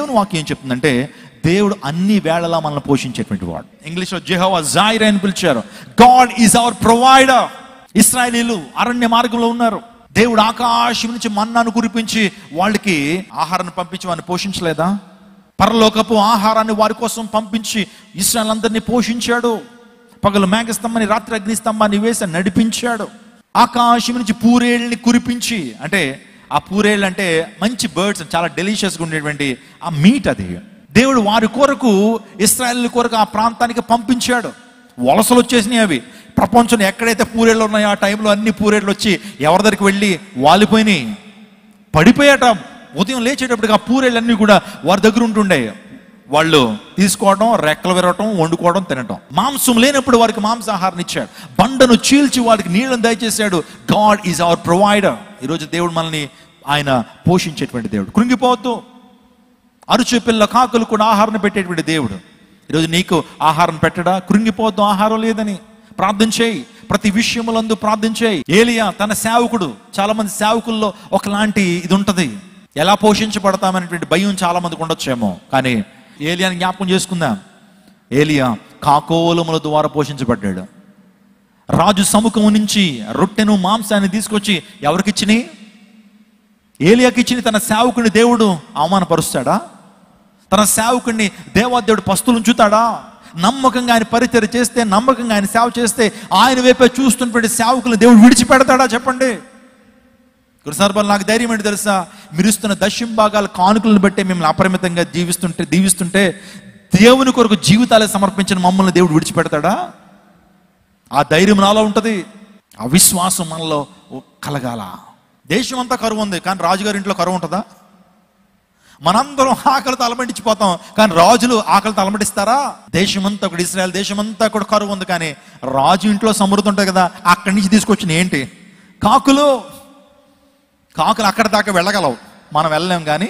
దేవుని వాక్యం ఏం చెప్తుందంటే దేవుడు అన్ని వేళలా మనల్ని పోషించేటువంటి వాడు. ఇంగ్లీష్లో జెహోవా జైరే అని పిలిచారు. God is our provider. ఇశ్రాయేలీయులు అరణ్య మార్గంలో ఉన్నారు. దేవుడు ఆకాశం నుంచి మన్నాను కురిపించి వాళ్ళకి ఆహారాన్ని పంపించి వారిని పోషించలేదా? పరలోకపు ఆహారాన్ని వారి కోసం పంపించి ఇశ్రాయేలు అందరినీ పోషించాడు. పగలు మేఘస్తంభాన్ని, రాత్రి అగ్నిస్తంభాన్ని వేసి నడిపించాడు. ఆకాశం నుంచి పూరేళ్ళని కురిపించి, అంటే ఆ పూరేళ్ళు అంటే మంచి బర్డ్స్, చాలా డెలిషియస్గా ఉండేటువంటి ఆ మీట్. అది దేవుడు వారి కొరకు, ఇశ్రాయేలు కొరకు ఆ ప్రాంతానికి పంపించాడు. వలసలు వచ్చేసినాయి అవి. ప్రపంచంలో ఎక్కడైతే పూరేళ్ళు ఉన్నాయో ఆ టైంలో అన్ని పూరేళ్ళు వచ్చి ఎవరి దగ్గరికి వెళ్ళి వాలిపోయినాయి, పడిపోయాట. ఉదయం లేచేటప్పటికి ఆ పూరేళ్ళన్నీ కూడా వారి దగ్గర ఉంటుండే. వాళ్ళు తీసుకోవడం, రెక్కలు విరవటం, వండుకోవడం, తినటం. మాంసం లేనప్పుడు వారికి మాంసాహారాన్ని ఇచ్చాడు. బండను చీల్చి వారికి నీళ్ళను దయచేశాడు. God is our provider. ఈరోజు దేవుడు మనల్ని ఆయన పోషించేటువంటి దేవుడు. కృంగిపోవద్దు. అరుచు పిల్ల కాకులు కూడా ఆహారం పెట్టేటువంటి దేవుడు. ఈరోజు నీకు ఆహారం పెట్టడా? కృంగిపోవద్దు. ఆహారం లేదని ప్రార్థన చేయి. ప్రతి విషయములందు ప్రార్థన చేయి. ఏలియా తన సేవకుడు, చాలా మంది సేవకుల్లో ఒకలాంటి ఇది ఉంటుంది. ఎలా పోషించబడతామనేటువంటి భయం చాలా మందికి ఉండొచ్చేమో. కానీ ఏలియాని జ్ఞాపకం చేసుకుందాం. ఏలియా కాకోలముల ద్వారా పోషించబడ్డాడు. రాజు సముఖం నుంచి రొట్టెను మాంసాన్ని తీసుకొచ్చి ఎవరికిచ్చిని? ఏలియాకి ఇచ్చిన. తన సేవకుని దేవుడు అవమానపరుస్తాడా? తన సేవకుడిని దేవాదేవుడు పస్తులు ఉంచుతాడా? నమ్మకంగా ఆయన పరిచర్య చేస్తే, నమ్మకంగా ఆయన సేవ చేస్తే, ఆయన వైపే చూస్తున్నటువంటి సేవకులు దేవుడు విడిచిపెడతాడా? చెప్పండి. కొన్నిసార్లు నాకు ధైర్యం ఏంటి తెలుసా? మీరు ఇస్తున్న దశమ భాగాల కానుకలను బట్టే మిమ్మల్ని అపరిమితంగా దీవిస్తుంటే దేవుని కొరకు జీవితాలే సమర్పించిన మమ్మల్ని దేవుడు విడిచిపెడతాడా? ఆ ధైర్యం నాలో ఉంటుంది. ఆ విశ్వాసం మనలో కలగాల. దేశం అంతా కరువు ఉంది, కానీ రాజుగారి ఇంట్లో కరువు ఉంటుందా? మనందరం ఆకలితో అలమటించిపోతాం, కానీ రాజులు ఆకలితో అలమటిస్తారా? దేశమంతా కూడా, ఇశ్రాయేల్ దేశమంతా కూడా కరువు ఉంది, కానీ రాజు ఇంట్లో సమృద్ధి ఉంటుంది కదా. అక్కడి నుంచి తీసుకొచ్చిన ఏంటి? కాకులు. కాకులు అక్కడ దాకా వెళ్ళగలవు, మనం వెళ్ళలేం. కానీ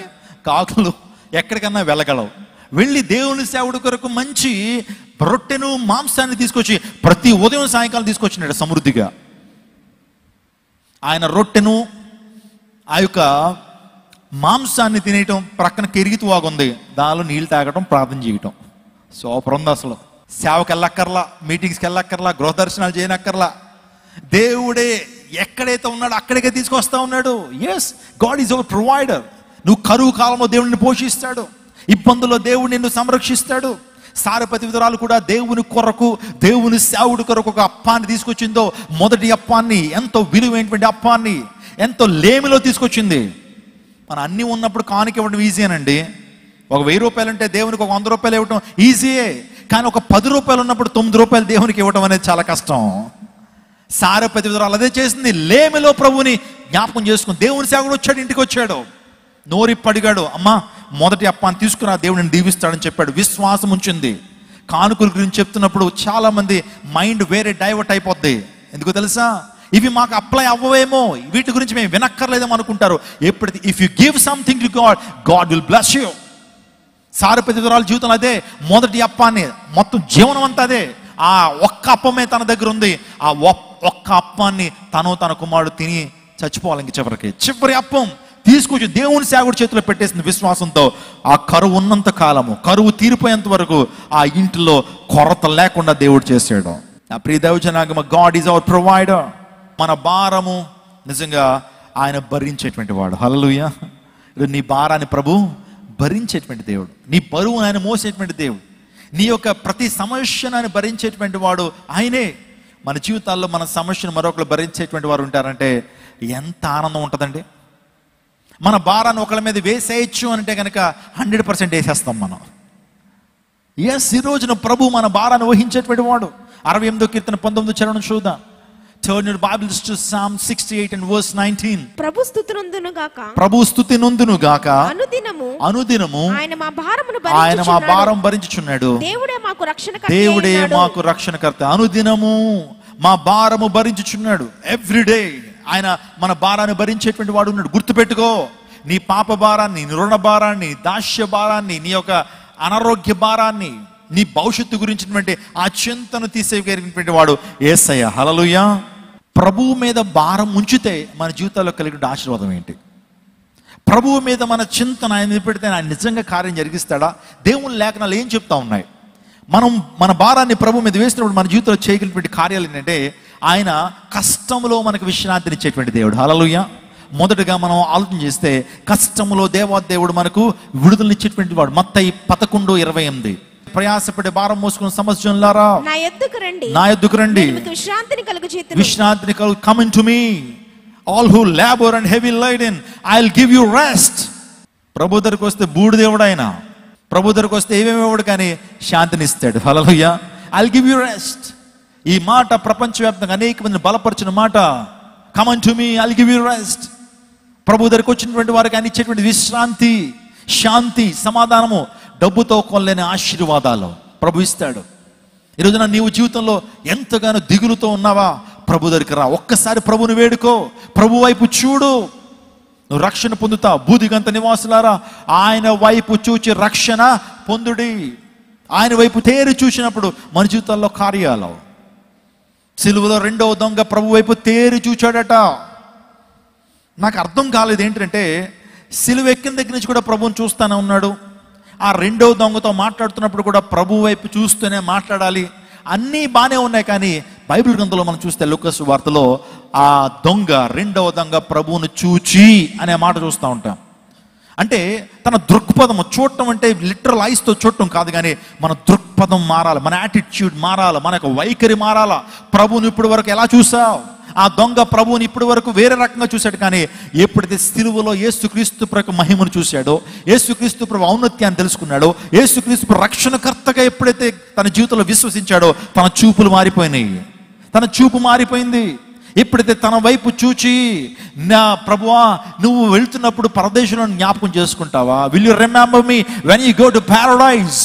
కాకులు ఎక్కడికన్నా వెళ్ళగలవు. వెళ్ళి దేవుని సేవడు కొరకు మంచి రొట్టెను మాంసాన్ని తీసుకొచ్చి ప్రతి ఉదయం సాయంకాలం తీసుకొచ్చినాడు సమృద్ధిగా. ఆయన రొట్టెను, ఆ యొక్క మాంసాన్ని తినేయటం, ప్రక్కన కెరిగితు వాగుంది, దానిలో నీళ్ళు తాగటం, ప్రార్థన చేయటం. సూపర్ ఉంది అసలు. సేవకి వెళ్ళక్కర్లా, మీటింగ్స్కి వెళ్ళక్కర్లా, గృహ దర్శనాలు చేయనక్కర్లా. దేవుడే ఎక్కడైతే ఉన్నాడో అక్కడికే తీసుకొస్తా ఉన్నాడు. Yes, God is our provider. నువ్వు కరువు కాలంలో దేవుడిని పోషిస్తాడు. ఇబ్బందుల్లో దేవుడు నిన్ను సంరక్షిస్తాడు. సారపతి విధురాలు కూడా దేవుని కొరకు, దేవుని సేవుడి కొరకు ఒక అప్పాన్ని తీసుకొచ్చిందో, మొదటి అప్పాన్ని, ఎంతో విలువైనటువంటి అప్పాన్ని ఎంతో లేమిలో తీసుకొచ్చింది. మన అన్నీ ఉన్నప్పుడు కానుక ఇవ్వడం ఈజీయేనండి. ఒక 1000 రూపాయలు ఉంటే దేవునికి ఒక 100 రూపాయలు ఇవ్వడం ఈజీయే. కానీ ఒక 10 రూపాయలు ఉన్నప్పుడు 9 రూపాయలు దేవునికి ఇవ్వడం అనేది చాలా కష్టం. సారపతి విధురాలు అదే చేసింది. లేమిలో ప్రభువుని జ్ఞాపకం చేసుకుని దేవుని సేవకుడు వచ్చాడు, ఇంటికి వచ్చాడు, నోరిప్పడిగాడు, అమ్మా మొదటి అప్పాన్ని తీసుకురా, దేవుడిని దీవిస్తాడని చెప్పాడు. విశ్వాసం ఉంచింది. కానుకల గురించి చెప్తున్నప్పుడు చాలా మంది మైండ్ వేరే డైవర్ట్ అయిపోద్ది. ఎందుకో తెలుసా? ఇవి మాకు అప్లై అవ్వవేమో, వీటి గురించి మేము వినక్కర్లేదేమో అనుకుంటారు. ఎప్పుడు if you give something to God, God will bless you. సారపతి విధురాలు జీవితంలో అదే. మొదటి అప్పాన్ని, మొత్తం జీవనం అంతా అదే. ఆ ఒక్క అప్పమే తన దగ్గర ఉంది. ఆ ఒక్క అప్పాన్ని తన కుమారుడు తిని చచ్చిపోవాలి. ఇంక చివరి అప్పం తీసుకొచ్చి దేవుని సేవకుడి చేతిలో పెట్టేసింది విశ్వాసంతో. ఆ కరువు ఉన్నంత కాలము, కరువు తీరిపోయేంత వరకు ఆ ఇంటిలో కొరత లేకుండా దేవుడు చేసాడు. ఆ ప్రియ దైవజనాగమ, గాడ్ ఈజ్ అవర్ ప్రొవైడర్. మన భారము నిజంగా ఆయన భరించేటువంటి వాడు. హల్లెలూయా. నీ భారాన్ని ప్రభు భరించేటువంటి దేవుడు. నీ బరువు ఆయన మోసేటువంటి దేవుడు. నీ యొక్క ప్రతి సమస్యను ఆయన భరించేటువంటి వాడు ఆయనే. మన జీవితాల్లో మన సమస్యను మరొకరు భరించేటువంటి వారు ఉంటారంటే ఎంత ఆనందం ఉంటుందండి. మన భారాన్ని ఒకళ్ళ మీద వేసేయచ్చు అంటే కనుక 100% వేసేస్తాం మనం. ఎస్, ఈ రోజున ప్రభు మన భారాన్ని వహించేటువంటి వాడు. 68వ కీర్తన 19వ చరణం చూద్దాం. Turn your Bibles to Psalm 68 and verse 19. ప్రభు స్తుతి నొందును గాక. అనుదినము ఆయన మా భారం భరించుచున్నాడు. దేవుడే మాకు రక్షణకర్త. అనుదినము మా భారము భరించుచున్నాడు. ఎవ్రీడే ఆయన మన భారాన్ని భరించేటువంటి వాడు ఉన్నాడు. గుర్తుపెట్టుకో, నీ పాప భారాన్ని, నీ రుణ భారాన్ని, దాస్య భారాన్ని, నీ యొక్క అనారోగ్య భారాన్ని, నీ భవిష్యత్తు గురించినటువంటి ఆ చింతను తీసేయగలిగినటువంటి వాడు యేసయ్య. హల్లెలూయా. ప్రభువు మీద భారం ఉంచితే మన జీవితాల్లో కలిగిన ఆశీర్వాదం ఏంటి? ప్రభువు మీద మన చింతన ఆయన పెడితే ఆయన నిజంగా కార్యం జరిగిస్తాడా? దేవుని లేఖనాలు ఏం చెప్తా ఉన్నాయి? మనం మన భారాన్ని ప్రభు మీద వేసినప్పుడు మన జీవితంలో చేయగలిగినటువంటి కార్యాలు ఏంటంటే, ఆయన కష్టంలో మనకు విశ్రాంతిని ఇచ్చేటువంటి దేవుడు. హల్లెలూయా. మొదటగా మనం ఆలోచన చేస్తే కష్టంలో దేవాదేవుడు మనకు విడుదలనిచ్చేటువంటి వాడు. మత్తయి 11:28, ప్రయాసపడే భారం మోసుకున్న సమస్యలారా నా యొద్దకు రండి, నేను మీకు విశ్రాంతిని కలుగజేతును. విశ్రాంతిని come into me all who labour and heavy laden, I will give you rest. ప్రభు దగ్గరికి వస్తే బూడిదేవుడు ఆయన. ప్రభు దగ్గరికి వస్తే ఏమేమివాడు కానీ శాంతిని ఇస్తాడు. Hallelujah. I will give you rest. ఈ మాట ప్రపంచవ్యాప్తంగా అనేక మందిని బలపరిచిన మాట. Come unto me, I will give you rest. ప్రభు దగ్గరికి వచ్చినటువంటి వారికి ఆయన ఇచ్చేటువంటి విశ్రాంతి, శాంతి, సమాధానము, డబ్బుతో కొనలేని ఆశీర్వాదాలు ప్రభు ఇస్తాడు. ఈరోజున నీవు జీవితంలో ఎంతగానో దిగులుతో ఉన్నావా? ప్రభు దగ్గరికి రా. ఒక్కసారి ప్రభుని వేడుకో, ప్రభు వైపు చూడు, నువ్వు రక్షణ పొందుతావు. బూదిగంత నివాసులారా ఆయన వైపు చూచి రక్షణ పొందుడి. ఆయన వైపు తేరి చూసినప్పుడు మన జీవితాల్లో కార్యాలు. సిలువలో రెండవ దొంగ ప్రభు వైపు తేరి చూచాడట. నాకు అర్థం కాలేదు ఏంటంటే, సిలువ ఎక్కిన దగ్గర నుంచి కూడా ప్రభువుని చూస్తానే ఉన్నాడు. ఆ రెండవ దొంగతో మాట్లాడుతున్నప్పుడు కూడా ప్రభు వైపు చూస్తూనే మాట్లాడాలి. అన్నీ బాగానే ఉన్నాయి. కానీ బైబిల్ గ్రంథంలో మనం చూస్తే లూకాసు వార్తలో ఆ దొంగ, రెండవ దొంగ ప్రభువును చూచి అనే మాట చూస్తూ ఉంటాం. అంటే తన దృక్పథం చూడటం అంటే లిటరల్ ఐస్తో చూడటం కాదు, కానీ మన దృక్పథం మారాలి, మన యాటిట్యూడ్ మారాలి, మన యొక్క వైఖరి మారాలా. ప్రభువుని ఇప్పటి వరకు ఎలా చూసావు? ఆ దొంగ ప్రభువుని ఇప్పటి వరకు వేరే రకంగా చూశాడు. కానీ ఎప్పుడైతే సిలువలో యేసుక్రీస్తు ప్రభు మహిమను చూశాడో, యేసుక్రీస్తు ప్రభు ఔన్నత్యాన్ని తెలుసుకున్నాడో, యేసుక్రీస్తు రక్షణకర్తగా ఎప్పుడైతే తన జీవితంలో విశ్వసించాడో, తన చూపులు మారిపోయినాయి, తన చూపు మారిపోయింది. ఎప్పుడైతే తన వైపు చూచి, నా ప్రభువా నువ్వు వెళ్తున్నప్పుడు పరదేశంలో జ్ఞాపకం చేసుకుంటావా? Will you remember me when you go to Paradise?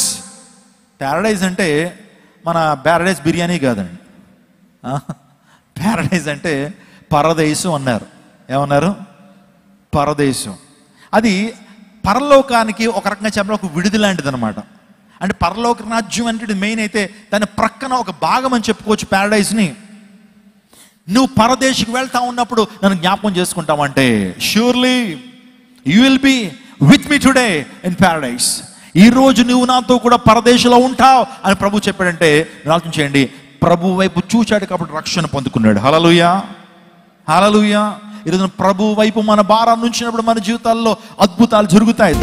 Paradise అంటే మన ప్యారడైజ్ బిర్యానీ కాదండి. ప్యారడైజ్ అంటే పరదేశం అన్నారు. ఏమన్నారు? పరదేశం. అది పరలోకానికి ఒక రకంగా చెప్పాలి, ఒక విడిది లాంటిది అనమాట. అంటే పరలోక రాజ్యం అంటే మెయిన్ అయితే దాని ప్రక్కన ఒక భాగం అని చెప్పుకోవచ్చు ప్యారడైజ్ని. నువ్వు పరదేశికి వెళ్తా ఉన్నప్పుడు నన్ను జ్ఞాపకం చేసుకుంటావంటే, surely you will be with me today in paradise. ఈరోజు నువ్వు నాతో కూడా పరదేశంలో ఉంటావు అని ప్రభు చెప్పాడంటే ఆలోచన చేయండి. ప్రభు వైపు చూచాడు కాబట్టి రక్షణ పొందుకున్నాడు. హల్లెలూయా, హల్లెలూయా. ఈరోజు ప్రభు వైపు మన భారాన్ని ఉంచినప్పుడు మన జీవితాల్లో అద్భుతాలు జరుగుతాయి.